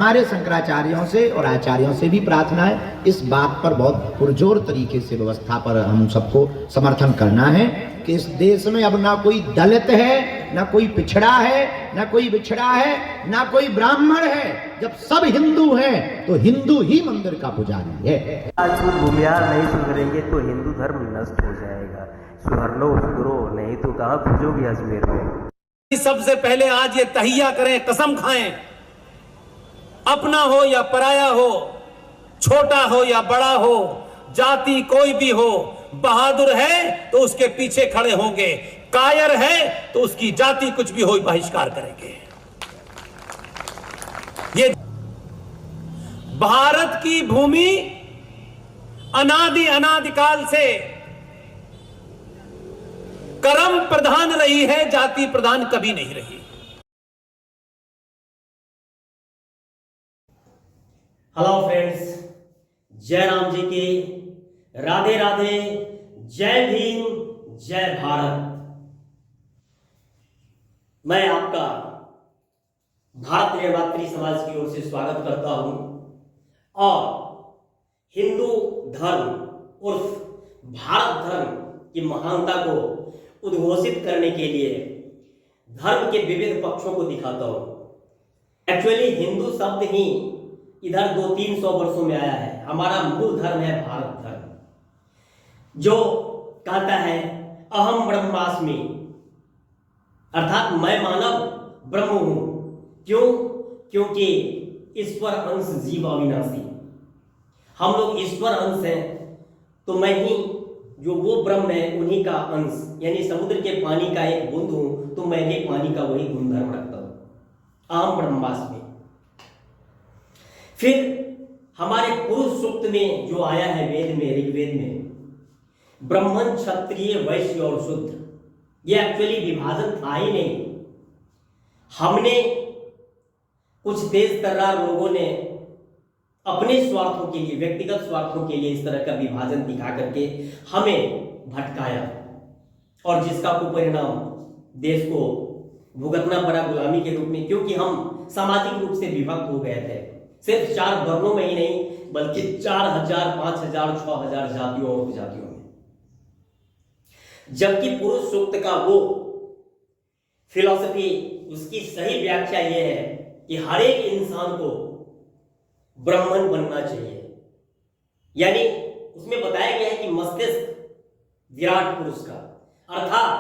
हमारे शंकराचार्यों से और आचार्यों से भी प्रार्थना है, इस बात पर बहुत पुरजोर तरीके से व्यवस्था पर हम सबको समर्थन करना है कि इस देश में अब ना कोई दलित है, ना कोई पिछड़ा है, ना कोई बिछड़ा है, ना कोई ब्राह्मण है। जब सब हिंदू हैं तो हिंदू ही मंदिर का पुजारी है। आज भूमिहार नहीं सुधरेंगे तो हिंदू धर्म नष्ट हो जाएगा। सुधर लो सुधरो, नहीं तो कहाँ खोजोगे अजमेर में। सबसे पहले आज ये तहिया करें, कसम खाएं, अपना हो या पराया हो, छोटा हो या बड़ा हो, जाति कोई भी हो, बहादुर है तो उसके पीछे खड़े होंगे, कायर है तो उसकी जाति कुछ भी हो बहिष्कार करेंगे। ये भारत की भूमि अनादिकाल से कर्म प्रधान रही है, जाति प्रधान कभी नहीं रही। हेलो फ्रेंड्स, जय राम जी की, राधे राधे, जय भीम, जय भारत। मैं आपका भारत निर्मात्री समाज की ओर से स्वागत करता हूं और हिंदू धर्म उर्फ भारत धर्म की महानता को उद्घोषित करने के लिए धर्म के विविध पक्षों को दिखाता हूं। एक्चुअली हिंदू शब्द ही इधर 200-300 वर्षों में आया है। हमारा मूल धर्म है भारत धर्म, जो कहता है अहम ब्रह्मास्मि, अर्थात मैं मानव ब्रह्म हूं। क्यों? क्योंकि ईश्वर अंश जीव अविनाशी। हम लोग ईश्वर अंश हैं, तो मैं ही जो वो ब्रह्म है उन्हीं का अंश, यानी समुद्र के पानी का एक बूंद हूं, तो मैं भी पानी का वही गुणधर्म रखता हूं, अहम ब्रह्मास्मि। फिर हमारे पुरुष सूक्त में जो आया है वेद में, ऋग्वेद में, ब्राह्मण, क्षत्रिय, वैश्य और शूद्र, ये एक्चुअली विभाजन था ही नहीं। हमने कुछ तेज तर्रार लोगों ने अपने स्वार्थों के लिए, व्यक्तिगत स्वार्थों के लिए इस तरह का विभाजन दिखा करके हमें भटकाया, और जिसका कुपरिणाम देश को भुगतना पड़ा गुलामी के रूप में, क्योंकि हम सामाजिक रूप से विभक्त हो गए थे। सिर्फ 4 वर्णों में ही नहीं, बल्कि 4000, 5000, 6000 जातियों और उपजातियों में। जबकि पुरुष सूक्त का वो फिलॉसफी, उसकी सही व्याख्या यह है कि हर एक इंसान को ब्राह्मण बनना चाहिए। यानी उसमें बताया गया है कि मस्तिष्क विराट पुरुष का, अर्थात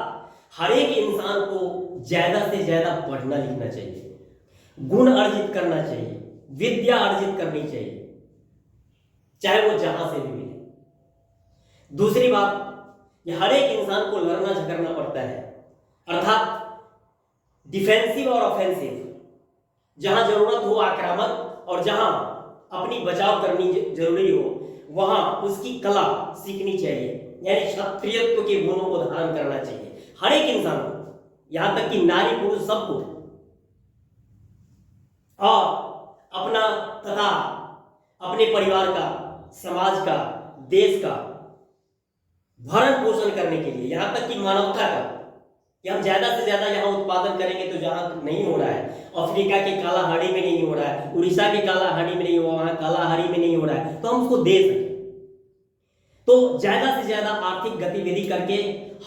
हर एक इंसान को ज्यादा से ज्यादा पढ़ना लिखना चाहिए, गुण अर्जित करना चाहिए, विद्या अर्जित करनी चाहिए, चाहे वो जहां से भी मिले। दूसरी बात, ये हर एक इंसान को लड़ना झगड़ना पड़ता है, अर्थात डिफेंसिव और ऑफेंसिव, जहां जरूरत हो आक्रामक और जहां अपनी बचाव करनी जरूरी हो वहां उसकी कला सीखनी चाहिए, यानी क्षत्रियत्व के गुणों को धारण करना चाहिए हर एक इंसान को, यहां तक कि नारी पुरुष सबको। और अपना तथा अपने परिवार का, समाज का, देश का भरण पोषण करने के लिए, यहां तक कि मानवता का, कि हम ज्यादा से ज्यादा यहां उत्पादन करेंगे तो जहां नहीं हो रहा है, अफ्रीका के कालाहाड़ी में नहीं हो रहा है, उड़ीसा के कालाहाड़ी में नहीं हो रहा है, कालाहाड़ी में नहीं हो रहा है, तो हम उसको दे सकें। तो ज्यादा से ज्यादा आर्थिक गतिविधि करके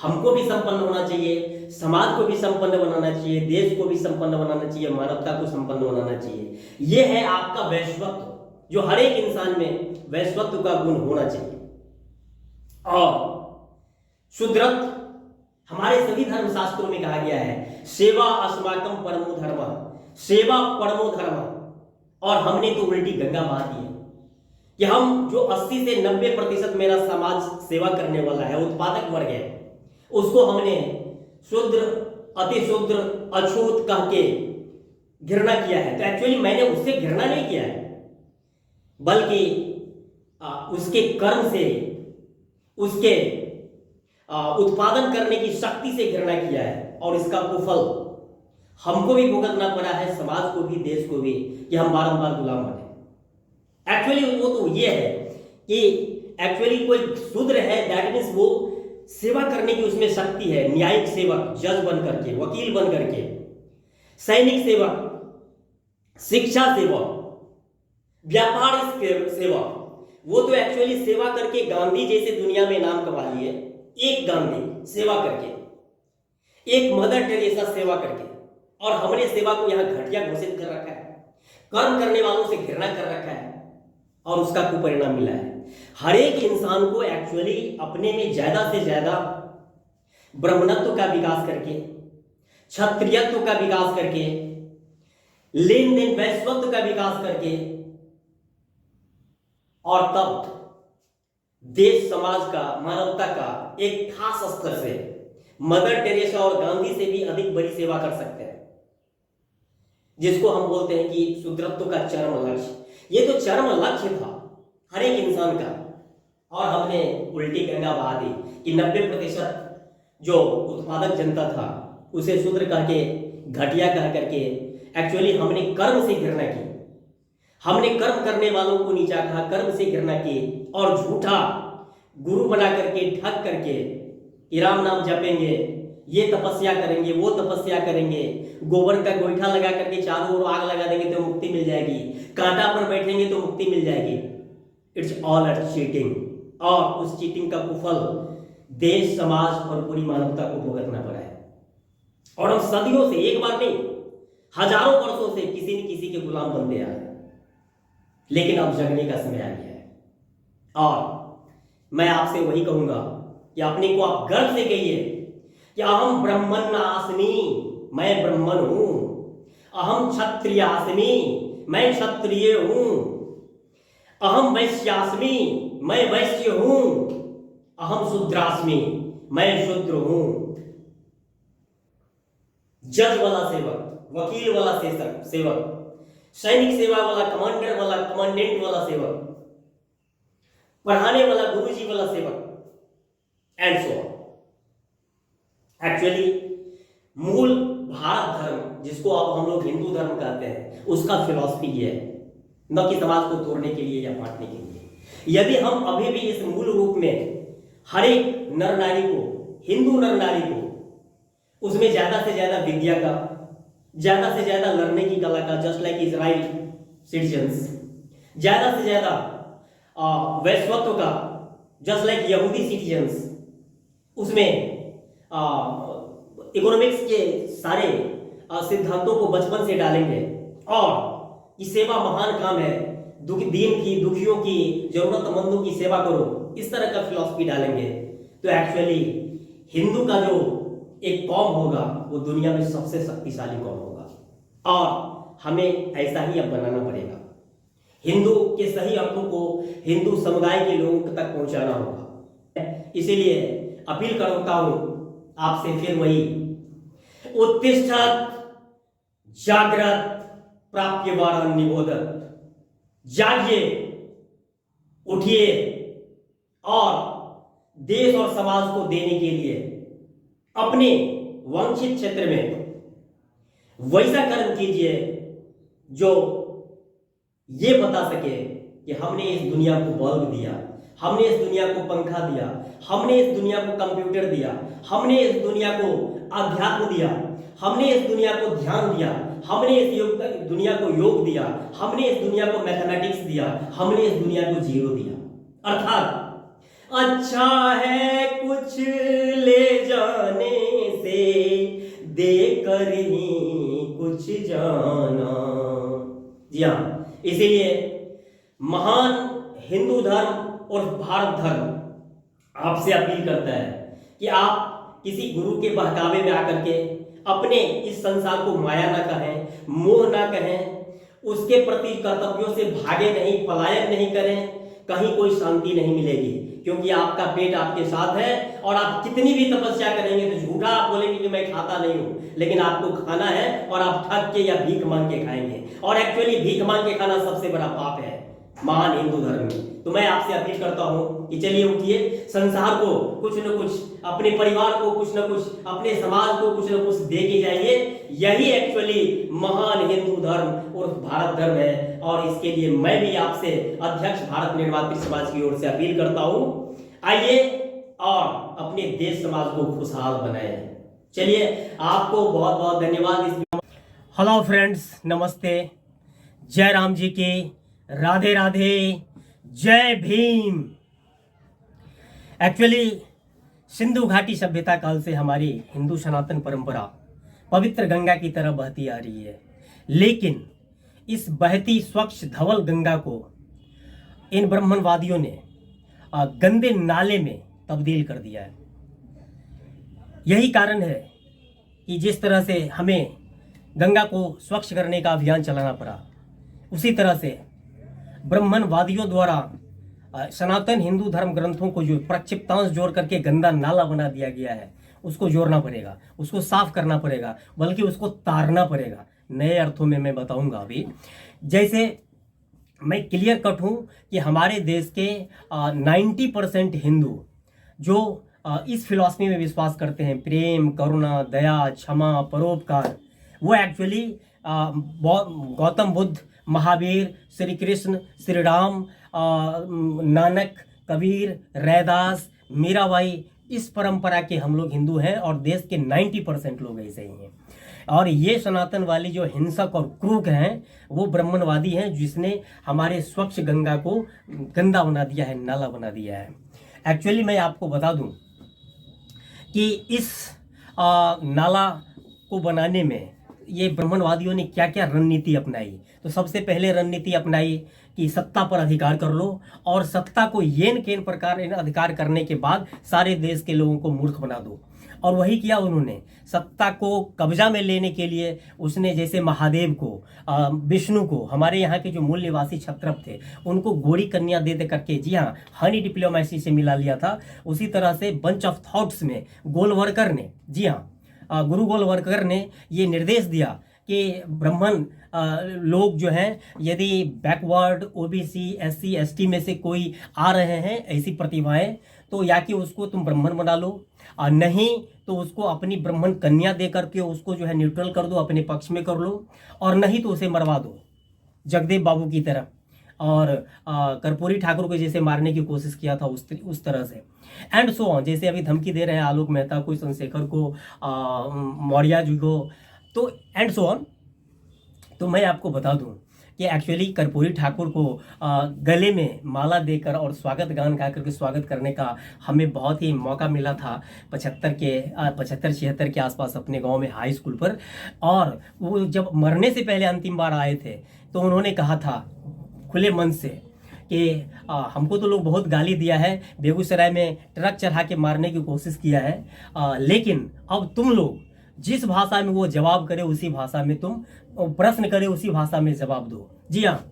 हमको भी संपन्न होना चाहिए, समाज को भी संपन्न बनाना चाहिए, देश को भी संपन्न बनाना चाहिए, मानवता को संपन्न बनाना चाहिए। यह है आपका वैश्वत्व, जो हर एक इंसान में वैश्वत्व का गुण होना चाहिए। और शूद्रत्व हमारे सभी धर्म शास्त्रों में कहा गया है, सेवा अस्माकं परमो धर्म, सेवा परमो धर्म। और हमने तो उल्टी गंगा बहा दी है कि हम जो 80 से 90% मेरा समाज सेवा करने वाला है, उत्पादक वर्ग है, उसको हमने शूद्र, अति शूद्र, अछूत कह के घृणा किया है। तो एक्चुअली मैंने उससे घृणा नहीं किया है, बल्कि उसके कर्म से, उसके उत्पादन करने की शक्ति से घृणा किया है, और इसका कुफल हमको भी भुगतना पड़ा है, समाज को भी, देश को भी, कि हम बारंबार गुलाम बने। एक्चुअली वो तो ये है कि एक्चुअली कोई शूद्र है, दैट मीन्स वो सेवा करने की उसमें शक्ति है, न्यायिक सेवक, जज बन करके, वकील बन करके, सैनिक सेवक, शिक्षा सेवक, व्यापार सेवा, वो तो एक्चुअली सेवा करके गांधी जैसे दुनिया में नाम कमा लिए। एक गांधी सेवा करके, एक मदर टेरेसा सेवा करके, और हमने सेवा को यहां घटिया घोषित कर रखा है, कर्म करने वालों से घृणा कर रखा है, और उसका कुपरिणाम मिला है। हर एक इंसान को एक्चुअली अपने में ज्यादा से ज्यादा ब्राह्मणत्व का विकास करके, क्षत्रियत्व का विकास करके, लेन देन वैश्वत्व का विकास करके, और तब देश समाज का, मानवता का एक खास स्तर से मदर टेरेसा और गांधी से भी अधिक बड़ी सेवा कर सकते हैं, जिसको हम बोलते हैं कि शुद्रत्व का चरम लक्ष्य। ये तो चरम लक्ष्य था हर एक इंसान का, और हमने उल्टी गंगा बहा दी कि 90% जो उत्पादक जनता था उसे शूद्र कह के, घटिया कह करके, एक्चुअली हमने कर्म से घृणा की, हमने कर्म करने वालों को नीचा कहा, कर्म से घृणा की, और झूठा गुरु बना करके, ठग करके कि राम नाम जपेंगे, ये तपस्या करेंगे, वो तपस्या करेंगे, गोबर का गोईठा लगा करके चारों ओर आग लगा देंगे तो मुक्ति मिल जाएगी, कांटा पर बैठेंगे तो मुक्ति मिल जाएगी। इट्स ऑल एट चीटिंग, और उस चीटिंग का कुफल देश, समाज और पूरी मानवता को भुगतना पड़ा है। और हम सदियों से, एक बार नहीं, हजारों वर्षों से किसी न किसी के गुलाम बनते आ रहे हैं, लेकिन अब जगने का समय आ गया है। और मैं आपसे वही कहूंगा कि अपने को आप गर्व से कहिए कि अहम ब्रह्मन्नास्मि, मैं ब्राह्मण हूं, अहम क्षत्रियास्मि, मैं क्षत्रिय हूं, अहम वैश्यास्मि, मैं वैश्य हूं, अहम शूद्रास्मि, मैं शूद्र हूं। जज वाला सेवक, वकील वाला सेवक, सैनिक सेवा वाला, कमांडर वाला, कमांडेंट वाला सेवक, पढ़ाने वाला, गुरुजी वाला सेवक, एंड सो ऑन। एक्चुअली मूल भारत धर्म, जिसको अब हम लोग हिंदू धर्म कहते हैं, उसका फिलॉसफी ये है, न कि समाज को तोड़ने के लिए या बांटने के लिए। यदि हम अभी भी इस मूल रूप में हर एक नर नारी को, हिंदू नर नारी को, उसमें ज्यादा से ज्यादा विद्या का, ज्यादा से ज्यादा लड़ने की कला का, जस्ट लाइक इजराइल सिटीजन्स, ज्यादा से ज्यादा वैश्वत्व का, जस्ट लाइक यहूदी सिटीजन्स, उसमें इकोनॉमिक्स के सारे सिद्धांतों को बचपन से डालेंगे, और ये सेवा महान काम है, दीन की, दुखियों की, जरूरतमंदों की सेवा करो, इस तरह का फिलॉसफी डालेंगे, तो एक्चुअली हिंदू का जो एक कौम होगा वो दुनिया में सबसे शक्तिशाली कौम होगा, और हमें ऐसा ही अब बनाना पड़ेगा। हिंदू के सही अर्थों को हिंदू समुदाय के लोगों तक पहुंचाना होगा। इसीलिए अपील करता हूं आपसे फिर वही, उत्तिष्ठत् जाग्रत प्राप्यवारं निबोधत, जागिए, उठिए, और देश और समाज को देने के लिए अपने वांछित क्षेत्र में वैसा कर्म कीजिए जो ये बता सके कि हमने इस दुनिया को बल्ब दिया, हमने इस दुनिया को पंखा दिया, हमने इस दुनिया को कंप्यूटर दिया, हमने इस दुनिया को अध्यात्म दिया, हमने इस दुनिया को ध्यान दिया, हमने इस दुनिया को योग दिया, हमने इस दुनिया को मैथमेटिक्स दिया, हमने इस दुनिया को जीरो दिया। अर्थात अच्छा है कुछ ले जाने से, देकर ही कुछ जाना। जी हाँ, इसीलिए महान हिंदू धर्म और भारत धर्म आपसे अपील करता है कि आप किसी गुरु के बहकावे में आकर के अपने इस संसार को माया ना कहें, मोह ना कहें, उसके प्रति कर्तव्यों से भागे नहीं, पलायन नहीं करें, कहीं कोई शांति नहीं मिलेगी, क्योंकि आपका पेट आपके साथ है, और आप कितनी भी तपस्या करेंगे तो झूठा आप बोलेंगे कि मैं खाता नहीं हूं, लेकिन आपको खाना है, और आप ठग के या भीख मांग के खाएंगे, और एक्चुअली भीख मांग के खाना सबसे बड़ा पाप है महान हिंदू धर्म में। तो मैं आपसे अपील करता हूं कि चलिए उठिए, संसार को कुछ न कुछ, अपने परिवार को कुछ न कुछ, अपने समाज को कुछ न कुछ दे के जाइए। यही एक्चुअली महान हिंदू धर्म और भारत धर्म है, और इसके लिए मैं भी आपसे अध्यक्ष भारत निर्वासित समाज की ओर से अपील करता हूं, आइए और अपने देश समाज को खुशहाल बनाएं। चलिए, आपको बहुत बहुत धन्यवाद। हेलो फ्रेंड्स, नमस्ते, जय राम जी की, राधे राधे, जय भीम। एक्चुअली सिंधु घाटी सभ्यता काल से हमारी हिंदू सनातन परंपरा पवित्र गंगा की तरह बहती आ रही है, लेकिन इस बहती स्वच्छ धवल गंगा को इन ब्राह्मणवादियों ने गंदे नाले में तब्दील कर दिया है। यही कारण है कि जिस तरह से हमें गंगा को स्वच्छ करने का अभियान चलाना पड़ा, उसी तरह से ब्राह्मणवादियों द्वारा सनातन हिंदू धर्म ग्रंथों को जो प्रक्षिप्तांश जोड़ करके गंदा नाला बना दिया गया है, उसको जोड़ना पड़ेगा, उसको साफ करना पड़ेगा, बल्कि उसको तारना पड़ेगा। नए अर्थों में मैं बताऊंगा अभी। जैसे मैं क्लियर कट हूं कि हमारे देश के 90% हिंदू जो इस फिलॉसफी में विश्वास करते हैं, प्रेम, करुणा, दया, क्षमा, परोपकार, वो एक्चुअली गौतम बुद्ध, महावीर, श्री कृष्ण, श्री राम, नानक, कबीर, रैदास, मीराबाई, इस परंपरा के हम लोग हिंदू हैं और देश के 90% लोग ऐसे ही हैं। और ये सनातन वाली जो हिंसक और क्रूर हैं, वो ब्राह्मणवादी हैं, जिसने हमारे स्वच्छ गंगा को गंदा बना दिया है, नाला बना दिया है। एक्चुअली मैं आपको बता दूं कि इस नाला को बनाने में ये ब्राह्मणवादियों ने क्या क्या रणनीति अपनाई। तो सबसे पहले रणनीति अपनाई कि सत्ता पर अधिकार कर लो, और सत्ता को येन केन प्रकार अधिकार करने के बाद सारे देश के लोगों को मूर्ख बना दो। और वही किया उन्होंने। सत्ता को कब्जा में लेने के लिए उसने जैसे महादेव को, विष्णु को, हमारे यहाँ के जो मूल निवासी क्षत्रप थे, उनको गोरी कन्या दे दे करके, जी हाँ, हनी डिप्लोमेसी से मिला लिया था। उसी तरह से बंच ऑफ थॉट्स में गोलवरकर ने, जी हाँ, गुरु गोलवरकर ने ये निर्देश दिया कि ब्राह्मण लोग जो हैं, यदि बैकवर्ड, ओबीसी, एससी, एसटी में से कोई आ रहे हैं ऐसी प्रतिभाएं, तो या कि उसको तुम ब्राह्मण बना लो, और नहीं तो उसको अपनी ब्राह्मण कन्या दे करके उसको जो है न्यूट्रल कर दो, अपने पक्ष में कर लो, और नहीं तो उसे मरवा दो जगदेव बाबू की तरह, और कर्पूरी ठाकुर को जैसे मारने की कोशिश किया था उस तरह से, एंड सो ऑन। जैसे अभी धमकी दे रहे हैं आलोक मेहता को, चंद्रशेखर को, मौर्य जी को, तो एंड सो ऑन। तो मैं आपको बता दूं कि एक्चुअली कर्पूरी ठाकुर को गले में माला देकर और स्वागत गान गा करके स्वागत करने का हमें बहुत ही मौका मिला था 75-76 के आसपास अपने गांव में हाई स्कूल पर। और वो जब मरने से पहले अंतिम बार आए थे तो उन्होंने कहा था खुले मन से कि हमको तो लोग बहुत गाली दिया है, बेगूसराय में ट्रक चढ़ा के मारने की कोशिश किया है, लेकिन अब तुम लोग जिस भाषा में वो जवाब करे उसी भाषा में तुम प्रश्न करे उसी भाषा में जवाब दो। जी हाँ,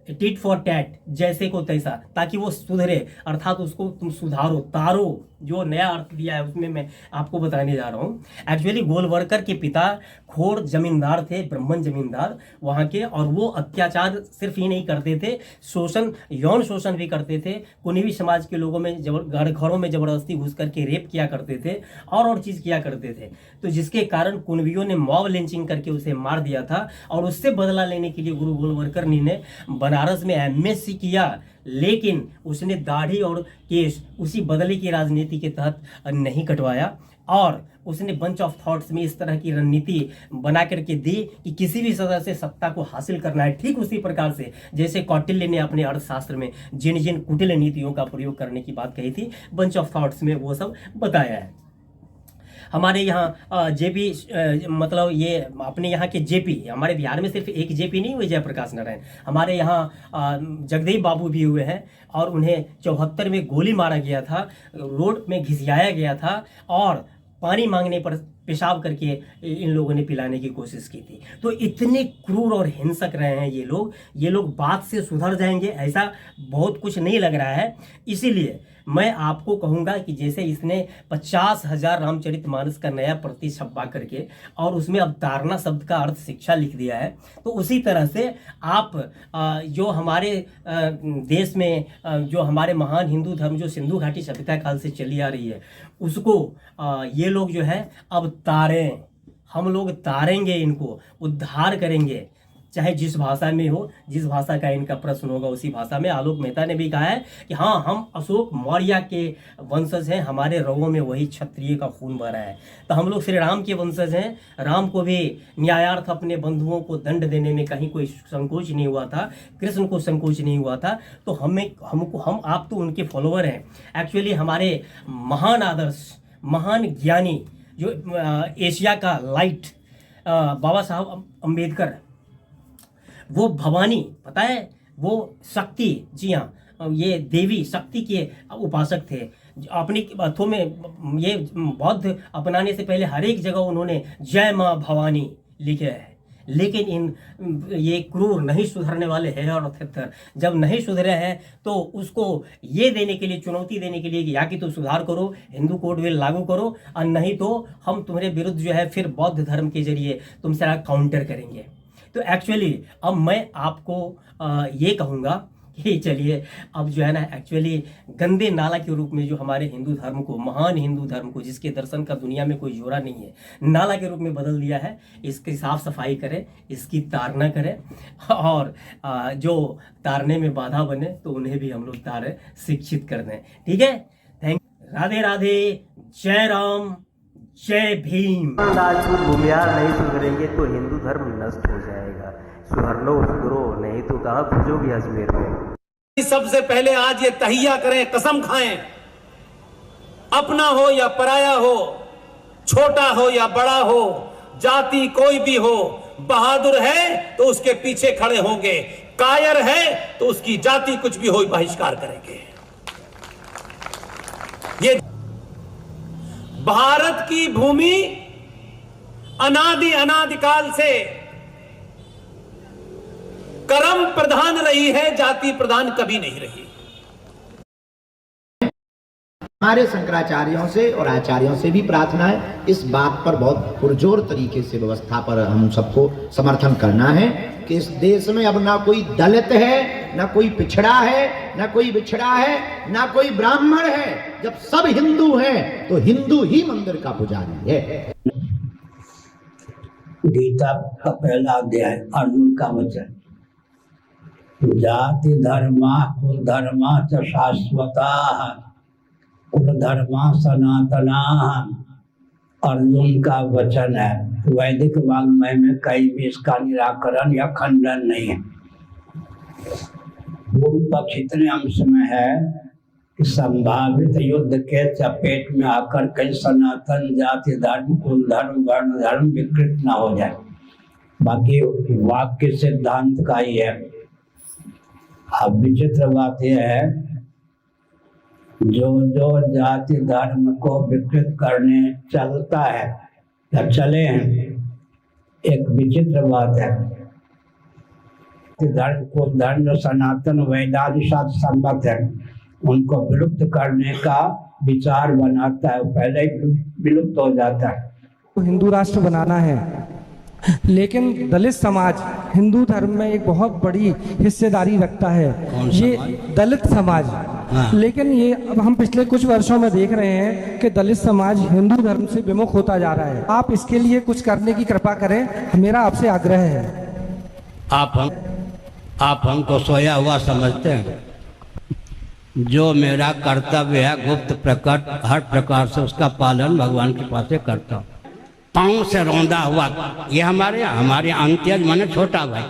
टिट फॉर टैट, जैसे को तैसा, ताकि वो सुधरे, अर्थात उसको तुम सुधारो, तारो। जो नया अर्थ दिया है उसमें मैं आपको बताने जा रहा हूँ। एक्चुअली गोलवरकर के पिता खोर जमींदार थे, ब्राह्मण जमींदार वहाँ के, और वो अत्याचार सिर्फ ही नहीं करते थे, शोषण, यौन शोषण भी करते थे। कुनवी समाज के लोगों में घरों में जबरदस्ती घुस करके रेप किया करते थे और चीज़ किया करते थे। तो जिसके कारण कुनवियों ने मॉब लिंचिंग करके उसे मार दिया था, और उससे बदला लेने के लिए गुरु गोलवरकर ने बनारस में एमएससी किया, लेकिन उसने दाढ़ी और केश उसी बदले की राजनीति के तहत नहीं कटवाया, और उसने बंच ऑफ थॉट्स में इस तरह की रणनीति बना करके दी कि किसी भी सदस्य से सत्ता को हासिल करना है। ठीक उसी प्रकार से जैसे कौटिल्य ने अपने अर्थशास्त्र में जिन जिन कुटिल नीतियों का प्रयोग करने की बात कही थी, बंच ऑफ थॉट्स में वो सब बताया है। हमारे यहाँ जेपी, मतलब ये अपने यहाँ के जेपी, हमारे बिहार में सिर्फ एक जेपी नहीं हुए, जयप्रकाश नारायण, हमारे यहाँ जगदेव बाबू भी हुए हैं, और उन्हें 74 में गोली मारा गया था, रोड में घिसियाया गया था, और पानी मांगने पर पेशाब करके इन लोगों ने पिलाने की कोशिश की थी। तो इतने क्रूर और हिंसक रहे हैं ये लोग बात से सुधर जाएंगे ऐसा बहुत कुछ नहीं लग रहा है। इसीलिए मैं आपको कहूँगा कि जैसे इसने 50,000 रामचरितमानस का नया प्रति छपवा करके और उसमें अवतारणा शब्द का अर्थ शिक्षा लिख दिया है, तो उसी तरह से आप जो हमारे देश में जो हमारे महान हिंदू धर्म जो सिंधु घाटी सभ्यता काल से चली आ रही है, उसको ये लोग जो है अब तारें, हम लोग तारेंगे, इनको उद्धार करेंगे। चाहे जिस भाषा में हो, जिस भाषा का इनका प्रश्न होगा उसी भाषा में। आलोक मेहता ने भी कहा है कि हाँ, हम अशोक मौर्य के वंशज हैं, हमारे रगों में वही क्षत्रिय का खून बह रहा है। तो हम लोग श्री राम के वंशज हैं। राम को भी न्यायार्थ अपने बंधुओं को दंड देने में कहीं कोई संकोच नहीं हुआ था, कृष्ण को संकोच नहीं हुआ था। तो हम आप तो उनके फॉलोअर हैं। एक्चुअली हमारे महान आदर्श, महान ज्ञानी जो एशिया का लाइट बाबा साहब अम्बेडकर, वो भवानी, पता है, वो शक्ति, जी हाँ, ये देवी शक्ति के उपासक थे। अपनी बातों में ये बौद्ध अपनाने से पहले हर एक जगह उन्होंने जय माँ भवानी लिखे है। लेकिन ये क्रूर नहीं सुधरने वाले हैं और थित्तर जब नहीं सुधरे हैं तो उसको ये देने के लिए, चुनौती देने के लिए कि या कि तो सुधार करो, हिंदू कोड बिल लागू करो, और नहीं तो हम तुम्हारे विरुद्ध जो है फिर बौद्ध धर्म के जरिए तुमसे काउंटर करेंगे। तो एक्चुअली अब मैं आपको ये कहूँगा कि चलिए अब जो है ना, एक्चुअली गंदे नाला के रूप में जो हमारे हिंदू धर्म को, महान हिंदू धर्म को, जिसके दर्शन का दुनिया में कोई जोड़ा नहीं है, नाला के रूप में बदल दिया है, इसकी साफ सफाई करें, इसकी तारना करें, और जो तारने में बाधा बने तो उन्हें भी हम लोग तारे शिक्षित कर दें। ठीक है, थैंक, राधे राधे, जय राम, जय भीम। राजपूत भूमियार नहीं सुधरेंगे तो हिंदू धर्म नष्ट हो जाएगा। सुधर लो सुधरो, नहीं तो कहाँ खोजोगे अजमेर में। सबसे पहले आज ये तहिया करें, कसम खाएं, अपना हो या पराया हो, छोटा हो या बड़ा हो, जाति कोई भी हो, बहादुर है तो उसके पीछे खड़े होंगे, कायर है तो उसकी जाति कुछ भी हो बहिष्कार करेंगे। ये भारत की भूमि अनादिकाल से कर्म प्रधान रही है, जाति प्रधान कभी नहीं रही। हमारे शंकराचार्यों से और आचार्यों से भी प्रार्थना है, इस बात पर बहुत पुरजोर तरीके से व्यवस्था पर हम सबको समर्थन करना है कि इस देश में अब ना कोई दलित है, ना कोई पिछड़ा है, ना कोई बिछड़ा है, ना कोई ब्राह्मण है। जब सब हिंदू हैं तो हिंदू ही मंदिर का पुजारी है। गीता का पहला अध्याय, अर्जुन का वचन, जाति धर्मा कुल धर्मा च शाश्वता कुल धर्मा सनातना, अर्जुन का वचन है। वैदिक वाङ्मय में कहीं भी इसका निराकरण या खंडन नहीं है। पूर्व पक्ष इतने अंश में है कि संभावित युद्ध के चपेट में आकर कहीं सनातन जाति धर्म, कुल धर्म, वर्ण धर्म विकृत ना हो जाए। बाकी वाक्य सिद्धांत का ही है। अब विचित्र बात यह है, जो जो जाति धर्म को विकृत करने चलता है या चले हैं, एक विचित्र बात है। धर्म को धर्म सनातन वैदादि शास्त्र सम्मत है, उनको विलुप्त करने का विचार बनाता है, पहले ही विलुप्त हो जाता है। हिंदू राष्ट्र बनाना है, लेकिन दलित समाज हिंदू धर्म में एक बहुत बड़ी हिस्सेदारी रखता है। ये दलित समाज, लेकिन ये अब हम पिछले कुछ वर्षों में देख रहे हैं कि दलित समाज हिंदू धर्म से विमुख होता जा रहा है। आप इसके लिए कुछ करने की कृपा करें, मेरा आपसे आग्रह है। आप हमको सोया हुआ समझते हैं। जो मेरा कर्तव्य है गुप्त प्रकट, हर प्रकार से उसका पालन भगवान की कृपा से करता हूँ। पाँव से रौंदा हुआ, ये हमारे अंत्यज माने छोटा भाई,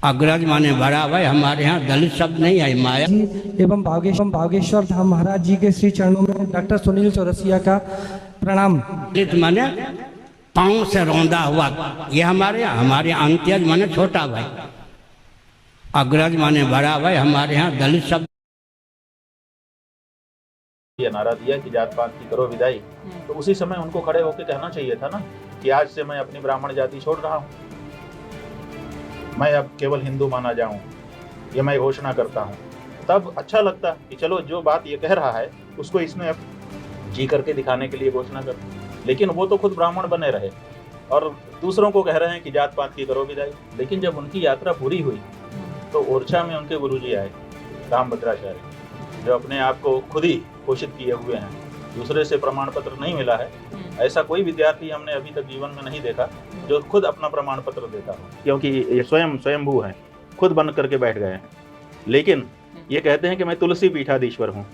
अग्रज माने बड़ा भाई। हमारे यहाँ दलित शब्द नहीं है। माया जी एवं भागेश्वर धाम महाराज जी के श्री चरणों में डॉक्टर सुनील चौरसिया का प्रणाम। दलित माने पाँव से रौंदा हुआ, ये हमारे अंत्यज माने छोटा भाई, अग्रज माने बड़ा भाई। हमारे यहाँ दलित शब्द ये नारा दिया कि जात पात की करो विदाई, तो उसी समय उनको खड़े होकर कहना चाहिए था ना कि आज से मैं अपनी ब्राह्मण जाति छोड़ रहा हूँ, मैं अब केवल हिंदू माना जाऊं, ये मैं घोषणा करता हूँ। तब अच्छा लगता कि चलो जो बात ये कह रहा है उसको इसने अब जी करके दिखाने के लिए घोषणा कर। लेकिन वो तो खुद ब्राह्मण बने रहे और दूसरों को कह रहे हैं कि जात पात की करो विदाई। लेकिन जब उनकी यात्रा पूरी हुई तो ओरछा में उनके गुरुजी आए, रामभद्राचार्य, जो अपने आप को खुद ही घोषित किए हुए हैं दूसरे से प्रमाण पत्र नहीं मिला है, ऐसा कोई विद्यार्थी हमने अभी तक जीवन में नहीं देखा जो खुद अपना प्रमाण पत्र देता हो, क्योंकि ये स्वयंभू हैं, खुद बन करके बैठ गए हैं। लेकिन ये कहते हैं कि मैं तुलसी पीठाधीश्वर हूँ,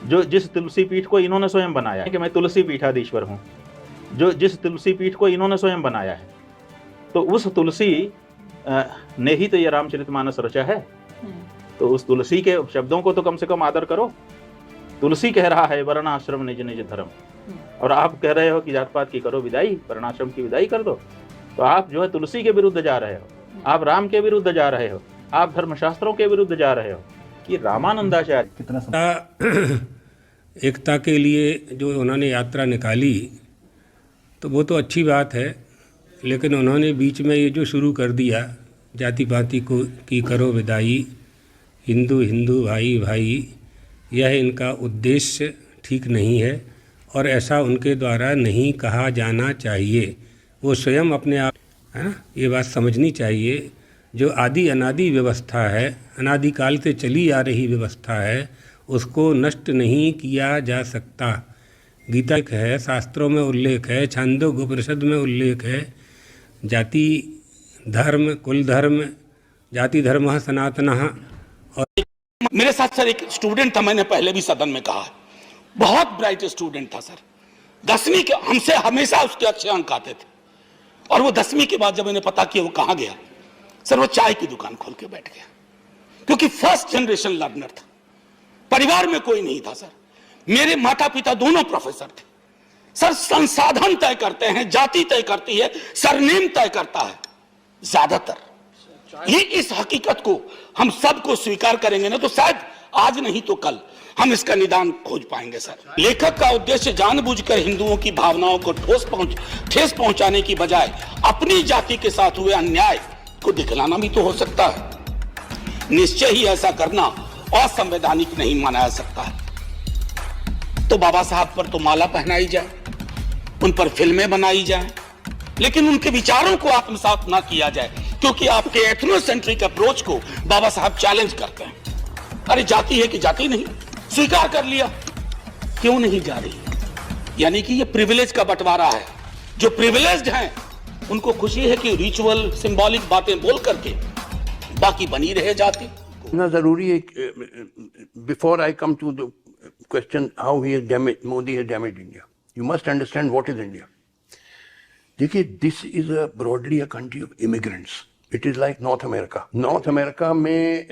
जो जिस तुलसी पीठ को इन्होंने स्वयं बनाया है, कि मैं तुलसी पीठाधीश्वर हूँ, जो जिस तुलसी पीठ को इन्होंने स्वयं बनाया है, तो उस तुलसी ने ही तो ये रामचरितमानस रचा है। तो उस तुलसी के शब्दों को तो कम से कम आदर करो। तुलसी कह रहा है वर्णाश्रम निज निज धर्म, और आप कह रहे हो कि जात पात की करो विदाई, वर्णाश्रम की विदाई कर दो। तो आप जो है तुलसी के विरुद्ध जा रहे हो, आप राम के विरुद्ध जा रहे हो, आप धर्मशास्त्रों के विरुद्ध जा रहे हो। कि रामानंदाचार्य कितना एकता के लिए जो उन्होंने यात्रा निकाली तो वो तो अच्छी बात है, लेकिन उन्होंने बीच में ये जो शुरू कर दिया जाति पाति को की करो विदाई, हिंदू हिंदू भाई भाई, यह इनका उद्देश्य ठीक नहीं है और ऐसा उनके द्वारा नहीं कहा जाना चाहिए। वो स्वयं अपने आप, है ना, ये बात समझनी चाहिए। जो आदि अनादि व्यवस्था है, अनादिकाल से चली आ रही व्यवस्था है, उसको नष्ट नहीं किया जा सकता। गीता है, शास्त्रों में उल्लेख है, छांदोग्य उपनिषद में उल्लेख है, जाति धर्म कुल धर्म जाति धर्म सनातनः। और मेरे साथ सर एक स्टूडेंट था, मैंने पहले भी सदन में कहा, बहुत ब्राइट स्टूडेंट था सर। 10वीं के हमसे हमेशा उसके अच्छे अंक आते थे, और वो 10वीं के बाद जब मैंने पता किया वो कहाँ गया, सर वो चाय की दुकान खोल के बैठ गया, क्योंकि फर्स्ट जनरेशन लर्नर था। परिवार में कोई नहीं था सर, मेरे माता पिता दोनों प्रोफेसर थे सर। संसाधन तय करते हैं, जाति तय करती है, सरनेम तय करता है ज्यादातर। ये इस हकीकत को हम सबको स्वीकार करेंगे ना, तो शायद आज नहीं तो कल हम इसका निदान खोज पाएंगे सर। लेखक का उद्देश्य जानबूझकर हिंदुओं की भावनाओं को ठेस पहुंचाने की बजाय अपनी जाति के साथ हुए अन्याय को दिखलाना भी तो हो सकता है। निश्चय ही ऐसा करना असंवैधानिक नहीं माना जा सकता है। तो बाबा साहब पर तो माला पहनाई जाए, उन पर फिल्में बनाई जाए, लेकिन उनके विचारों को आत्मसात ना किया जाए, क्योंकि आपके एथनोसेंट्रिक अप्रोच को बाबा साहब चैलेंज करते हैं। अरे जाति है कि जाति नहीं, स्वीकार कर लिया, क्यों नहीं जा रही? यानी कि ये प्रिविलेज का बंटवारा है। जो प्रिविलेज्ड हैं उनको खुशी है कि रिचुअल सिंबॉलिक बातें बोल करके बाकी बनी रहे जाति। ना जरूरी है। Before I come to the question how he damage Modi has damaged India, you must understand what is India. देखिए, this is a broadly a country of immigrants. It is like North America. North America में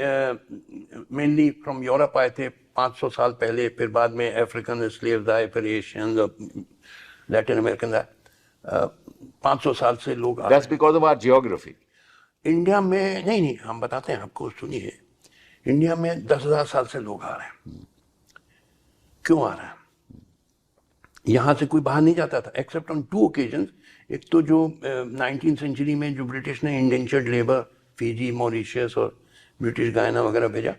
mainly from Europe आए थे 500 साल पहले, फिर बाद में African slaves आए, फिर एशियंस, लैटिन अमेरिकन आए। 500 साल से लोग आ रहे हैं। That's because of our geography. India में नहीं, हम बताते हैं आपको, सुनिए। इंडिया में 10,000 साल से लोग आ रहे हैं। क्यों आ रहे हैं? यहां से कोई बाहर नहीं जाता था, एक्सेप्ट ऑन 2 occasions। एक तो जो 19th सेंचुरी में जो ब्रिटिश ने इंडेंचर्ड लेबर फिजी, मॉरिशस और ब्रिटिश गायना वगैरह भेजा,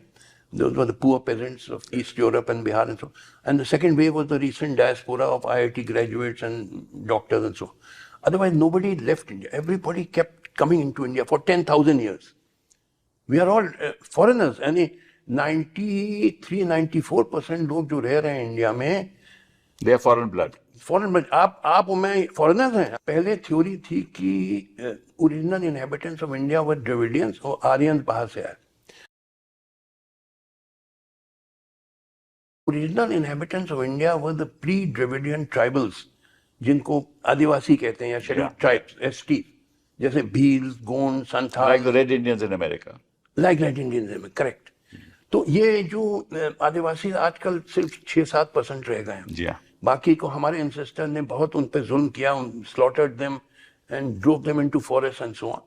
those were the poor peasants of East Europe and Bihar and so. And the second wave was the recent diaspora of IIT graduates and doctors and so. Otherwise, nobody left India. Everybody kept coming into India for 10,000 years. We are all foreigners. And 93-94% लोग जो रह रहे हैं India में, They are foreign blood. Foreign blood. आप और मैं foreigners हैं। पहले थ्योरी थी कि original inhabitants of India were Dravidians और आर्यंस बाहर से आए। Original inhabitants of India were the pre Dravidian tribals, जिनको आदिवासी कहते हैं या शेड्यूल्ड ट्राइब्स, एसटी, जैसे Bhil, Gond, Santhal, Like the Red Indians in America. Like red Indians, correct. तो ये जो आदिवासी आजकल सिर्फ 6-7% रह गए हैं। जी हाँ। बाकी को हमारे एंसेस्टर ने बहुत उन पे जुल्म किया, slaughtered them and drove them into forest and so on.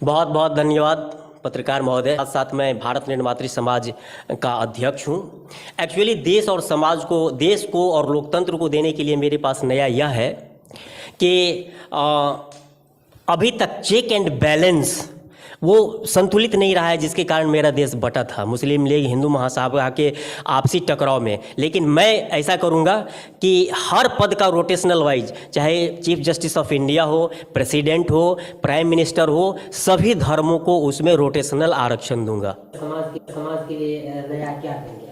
बहुत बहुत धन्यवाद पत्रकार महोदय। साथ साथ मैं भारत निर्मात्री समाज का अध्यक्ष हूँ। एक्चुअली देश और समाज को, देश को और लोकतंत्र को देने के लिए मेरे पास नया यह है कि अभी तक चेक एंड बैलेंस वो संतुलित नहीं रहा है, जिसके कारण मेरा देश बटा था मुस्लिम लीग हिंदू महासभा के आपसी टकराव में। लेकिन मैं ऐसा करूंगा कि हर पद का रोटेशनल वाइज, चाहे चीफ जस्टिस ऑफ इंडिया हो, प्रेसिडेंट हो, प्राइम मिनिस्टर हो, सभी धर्मों को उसमें रोटेशनल आरक्षण दूंगा। समाज के लिए नया क्या करेंगे?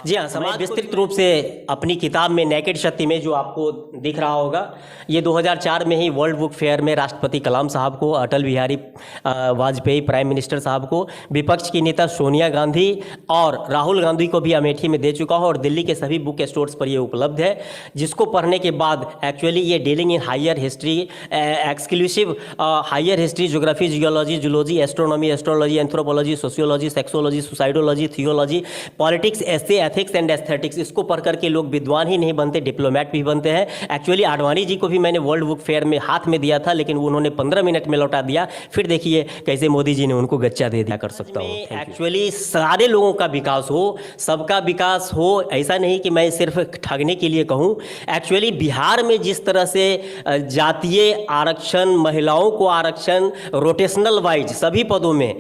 जी हाँ, समाज विस्तृत रूप से अपनी किताब में नेकेड सत्य में जो आपको दिख रहा होगा, ये 2004 में ही वर्ल्ड बुक फेयर में राष्ट्रपति कलाम साहब को, अटल बिहारी वाजपेयी प्राइम मिनिस्टर साहब को, विपक्ष की नेता सोनिया गांधी और राहुल गांधी को भी अमेठी में दे चुका हूँ और दिल्ली के सभी बुक स्टोर्स पर ये उपलब्ध है, जिसको पढ़ने के बाद एक्चुअली ये dealing in higher history, exclusive higher history, geography, geology, zoology, astronomy, astrology, anthropology, sociology, sexology, suicidology, theology, politics, essay, ethics and aesthetics, इसको पढ़ करके लोग विद्वान ही नहीं बनते, डिप्लोमेट भी बनते हैं। एक्चुअली आडवाणी जी को भी मैंने वर्ल्ड बुक फेयर में हाथ में दिया था, लेकिन उन्होंने 15 मिनट में लौटा दिया। फिर देखिए कैसे मोदी जी ने उनको गच्चा दे दिया। कर सकता हूँ एक्चुअली सारे लोगों का विकास हो, सबका विकास हो, ऐसा नहीं कि मैं सिर्फ ठगने के लिए कहूँ। एक्चुअली बिहार में जिस तरह से जातीय आरक्षण, महिलाओं को आरक्षण रोटेशनल वाइज सभी पदों में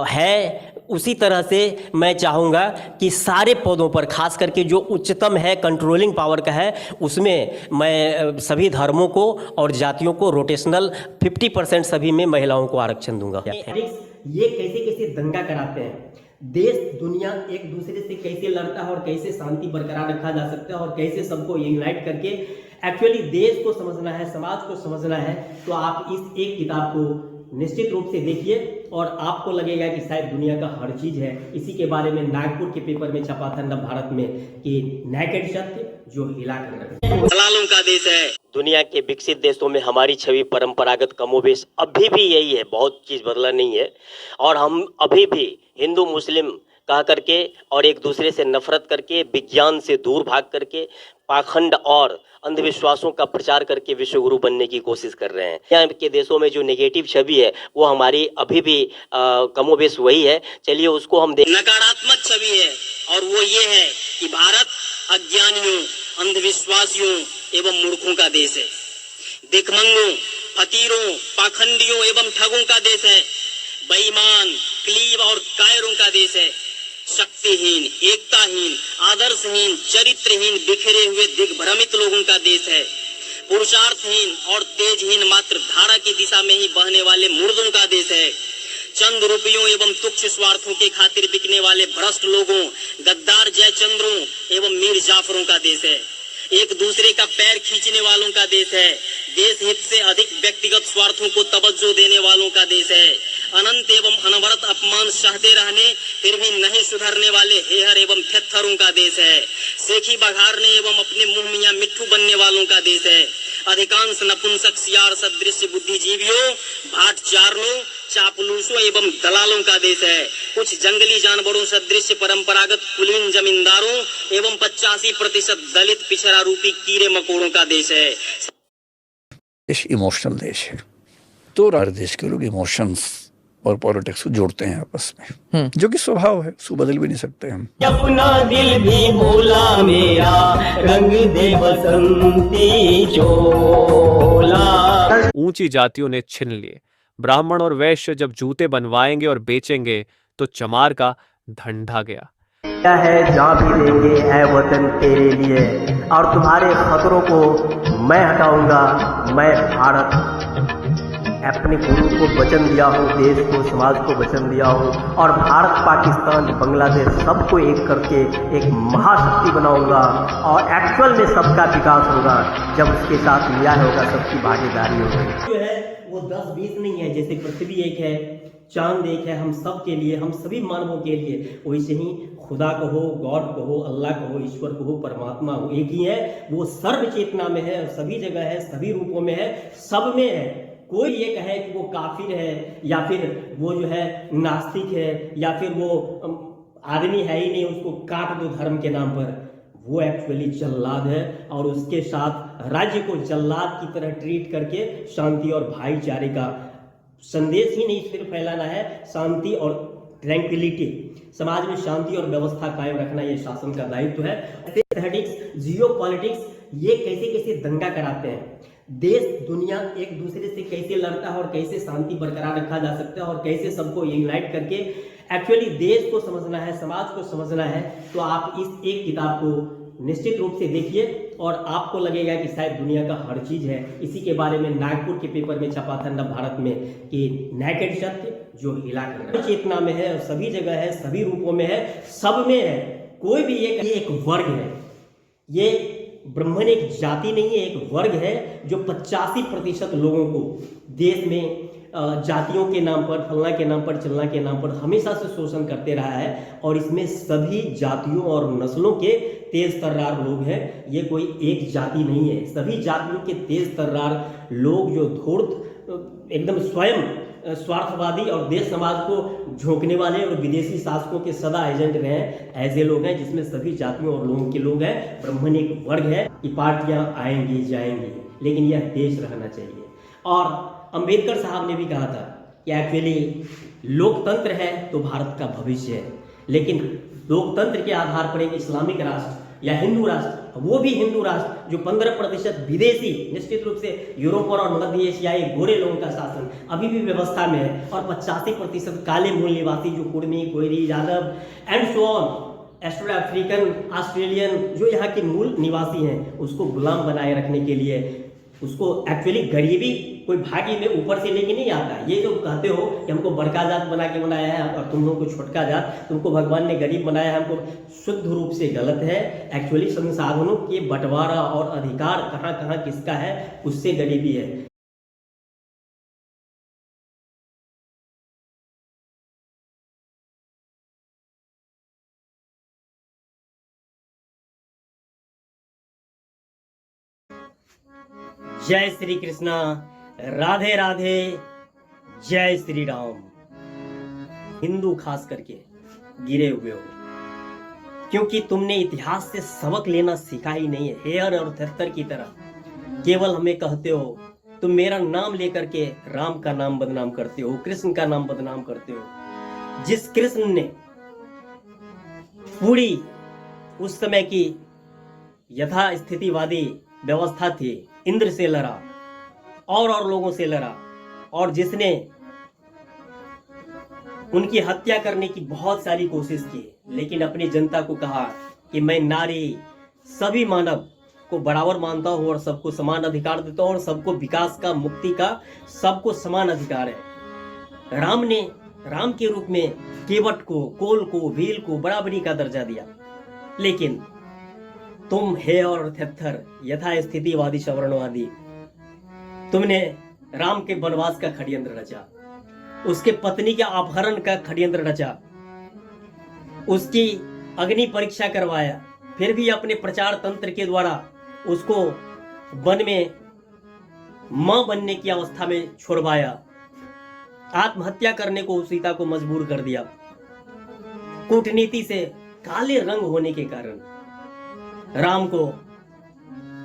है, उसी तरह से मैं चाहूँगा कि सारे पदों पर, खास करके जो उच्चतम है, कंट्रोलिंग पावर का है, उसमें मैं सभी धर्मों को और जातियों को रोटेशनल 50% सभी में महिलाओं को आरक्षण दूंगा। ये कैसे कैसे दंगा कराते हैं, देश दुनिया एक दूसरे से कैसे लड़ता है और कैसे शांति बरकरार रखा जा सकता है और कैसे सबको यूनाइट करके एक्चुअली देश को समझना है, समाज को समझना है, तो आप इस एक किताब को निश्चित रूप से देखिए और आपको लगेगा कि शायद दुनिया का हर चीज है। इसी के बारे में नागपुर के पेपर में छपा था नव भारत में कि नेकेड सत्य जो हिला कर रखे। दलालों का देश है। दुनिया के विकसित देशों में हमारी छवि परंपरागत कमोबेश अभी भी यही है, बहुत चीज बदला नहीं है और हम अभी भी हिंदू मुस्लिम कह करके और एक दूसरे से नफरत करके, विज्ञान से दूर भाग करके, पाखंड और अंधविश्वासों का प्रचार करके विश्वगुरु बनने की कोशिश कर रहे हैं। यहाँ के देशों में जो नेगेटिव छवि है वो हमारी अभी भी कमोबेश वही है। चलिए उसको हम देख। नकारात्मक छवि है और वो ये है कि भारत अज्ञानियों, अंधविश्वासियों एवं मूर्खों का देश है। भिखमंगों, फकीरों, पाखंडियों एवं ठगों का देश है। बेईमान, क्लीब और कायरों का देश है। शक्तिहीन, एकताहीन, आदर्शहीन, चरित्रहीन, बिखरे हुए दिग्भ्रमित लोगों का देश है। पुरुषार्थहीन और तेजहीन, मात्र धारा की दिशा में ही बहने वाले मुर्दों का देश है। चंद रुपयों एवं तुच्छ स्वार्थों के खातिर बिकने वाले भ्रष्ट लोगों, गद्दार जयचंद्रों एवं मीर जाफरों का देश है। एक दूसरे का पैर खींचने वालों का देश है। देश हित से अधिक व्यक्तिगत स्वार्थों को तवज्जो देने वालों का देश है। अनंत एवं अनवरत अपमान सहते रहने फिर भी नहीं सुधरने वाले हेहर एवं थेत्थरों का देश है। सेखी बघारने एवं अपने मुंह मियां मिट्ठू बनने वालों का देश है। अधिकांश नपुंसक सियार सदृश बुद्धिजीवियों, भाट चारणों, चापलूसों एवं दलालों का देश है। कुछ जंगली जानवरों सदृश परंपरागत कुलीन जमींदारों एवं 85% दलित पिछड़ा रूपी कीड़े मकोड़ों का देश है। देश इमोशनल देश है, तो हर देश के लोग इमोशंस और पॉलिटिक्स को जोड़ते हैं आपस में, जो कि स्वभाव है, उसको बदल भी नहीं सकते हम। अपना दिल भी बोला मेरा, रंग दे बसंती चोला। ऊंची जातियों ने छिन लिए। ब्राह्मण और वैश्य जब जूते बनवाएंगे और बेचेंगे तो चमार का धंधा गया। क्या है जहाँ भी देंगे है वतन तेरे लिए, और तुम्हारे खतरों को मैं हटाऊंगा। मैं भारत अपने गुरु को वचन दिया हूँ, देश को, समाज को वचन दिया हूँ, और भारत, पाकिस्तान, बांग्लादेश सबको एक करके एक महाशक्ति बनाऊंगा और एक्चुअल में सबका विकास होगा जब उसके साथ न्याय होगा, सबकी भागीदारी होगी। जो है वो 10-20 नहीं है, जैसे पृथ्वी एक है, चांद एक है, हम सब के लिए, हम सभी मानवों के लिए, वैसे ही खुदा कहो, गॉड कहो, अल्लाह कहो, ईश्वर कहो, परमात्मा हो, एक ही है। वो सर्व चेतना में है, सभी जगह है, सभी रूपों में है, सब में है। कोई ये कहे कि वो काफिर है या फिर वो जो है नास्तिक है या फिर वो आदमी है ही नहीं, उसको काट दो धर्म के नाम पर, वो एक्चुअली जल्लाद है। और उसके साथ राज्य को जल्लाद की तरह ट्रीट करके शांति और भाईचारे का संदेश ही नहीं सिर्फ फैलाना है, शांति और ट्रैंक्विलिटी, समाज में शांति और व्यवस्था कायम रखना ये शासन का दायित्व है। एस्थेटिक्स, जियोपॉलिटिक्स, ये कैसे कैसे दंगा कराते हैं, देश दुनिया एक दूसरे से कैसे लड़ता है और कैसे शांति बरकरार रखा जा सकता है और कैसे सबको यूनाइट करके एक्चुअली देश को समझना है, समाज को समझना है, तो आप इस एक किताब को निश्चित रूप से देखिए और आपको लगेगा कि शायद दुनिया का हर चीज है। इसी के बारे में नागपुर के पेपर में छपा था नव भारत में कि नेकेड सत्य जो हिला कर चेतना में है, सभी जगह है, सभी रूपों में है, सब में है। कोई भी ये एक वर्ग है, ये ब्राह्मण एक जाति नहीं है, एक वर्ग है जो 85% लोगों को देश में जातियों के नाम पर, फलना के नाम पर, चलना के नाम पर हमेशा से शोषण करते रहा है। और इसमें सभी जातियों और नस्लों के तेज तर्रार लोग हैं, ये कोई एक जाति नहीं है। सभी जातियों के तेज तर्रार लोग जो धूर्त एकदम स्वयं स्वार्थवादी और देश समाज को झोंकने वाले और विदेशी शासकों के सदा एजेंट रहे हैं, ऐसे लोग हैं जिसमें सभी जातियों और लोगों के लोग हैं। ब्राह्मण एक वर्ग है कि पार्टियां आएंगी जाएंगी, लेकिन यह देश रहना चाहिए। और अंबेडकर साहब ने भी कहा था कि एक्चुअली लोकतंत्र है तो भारत का भविष्य है, लेकिन लोकतंत्र के आधार पर एक इस्लामिक राष्ट्र या हिंदू राष्ट्र, वो भी हिंदू राष्ट्र जो 15% विदेशी, निश्चित रूप से यूरोप और मध्य एशियाई गोरे लोगों का शासन अभी भी व्यवस्था में है, और 85% काले मूल निवासी जो Kurmi, Koeri, Yadav and so on, astro African, Australian जो यहाँ के मूल निवासी हैं, उसको गुलाम बनाए रखने के लिए, उसको एक्चुअली गरीबी कोई भागी में ऊपर से लेके नहीं आता। ये जो कहते हो कि हमको बड़का जात बना के बनाया है और तुम लोग को छोटका जात, तुमको भगवान ने गरीब बनाया है, हमको शुद्ध रूप से गलत है। एक्चुअली संसाधनों के बंटवारा और अधिकार कहाँ कहाँ किसका है, उससे गरीबी है। जय श्री कृष्णा, राधे राधे, जय श्री राम। हिंदू खास करके गिरे हुए हो, क्योंकि तुमने इतिहास से सबक लेना सीखा ही नहीं है। हेयर और थेत्तर की तरह केवल हमें कहते हो, तुम मेरा नाम लेकर के राम का नाम बदनाम करते हो, कृष्ण का नाम बदनाम करते हो। जिस कृष्ण ने पूरी उस समय की यथा स्थितिवादी व्यवस्था थी, इंद्र से लड़ा और लोगों से लड़ा, और जिसने उनकी हत्या करने की बहुत सारी कोशिश की, लेकिन अपनी जनता को कहा कि मैं नारी, सभी मानव को बराबर मानता हूं और सबको समान अधिकार देता हूं और सबको विकास का, मुक्ति का, सबको समान अधिकार है। राम ने राम के रूप में केवट को, कोल को, भील को बराबरी का दर्जा दिया, लेकिन तुम हे और थेत्थर यथा स्थितिवादी सवर्णवादी, तुमने राम के वनवास का षड्यंत्र रचा, उसके पत्नी के अपहरण का षड्यंत्र रचा, उसकी अग्नि परीक्षा करवाया, फिर भी अपने प्रचार तंत्र के द्वारा उसको वन में मां बनने की अवस्था में छुड़वाया, आत्महत्या करने को सीता को मजबूर कर दिया। कूटनीति से काले रंग होने के कारण राम को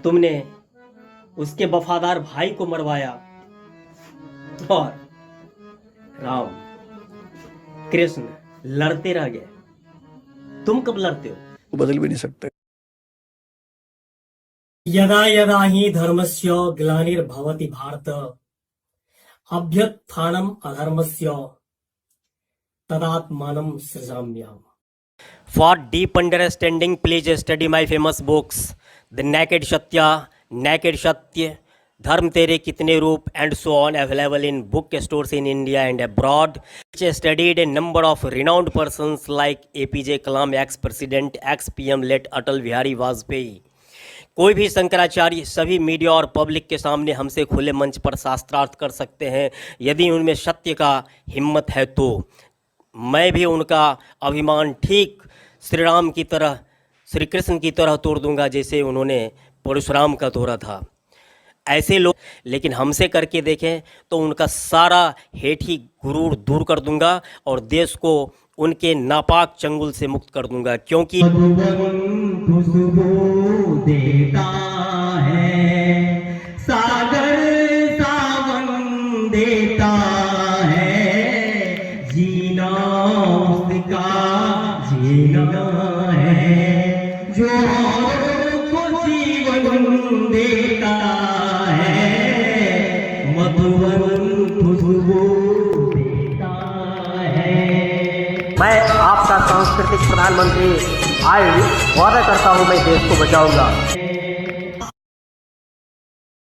तुमने उसके वफादार भाई को मरवाया, और राम कृष्ण लड़ते रह गए। तुम कब लड़ते हो? बदल भी नहीं सकते। यदा यदा हि धर्मस्य ग्लानिर्भवति Bharat अभ्युत्थानम् अधर्मस्य तदात्मानं सृजाम्यहम्। For deep understanding, please study my famous books, The Naked Satya, Naked Satya, Dharm Tere Kitne Roop, and so on, available in bookstores in India and abroad. Which studied a number of renowned persons like APJ Kalam, ex-president, ex-PM late Atal Bihari Vajpayee. कोई भी शंकराचार्य सभी media और public के सामने हमसे खुले मंच पर शास्त्रार्थ कर सकते हैं, यदि उनमें सत्य का हिम्मत है तो। मैं भी उनका अभिमान ठीक श्री राम की तरह, श्री कृष्ण की तरह तोड़ दूंगा, जैसे उन्होंने परशुराम का तोड़ा था। ऐसे लोग लेकिन हमसे करके देखें तो उनका सारा हेठी गुरूर दूर कर दूंगा और देश को उनके नापाक चंगुल से मुक्त कर दूंगा, क्योंकि खुशबू देता है, सागर सावन देता है, जीना उसका जीना है, जो को जीवन देता है, मधुवन खुशबू देता है। मैं आपका सांस्कृतिक प्रधानमंत्री आज वादा करता हूं, मैं देश को बचाऊंगा।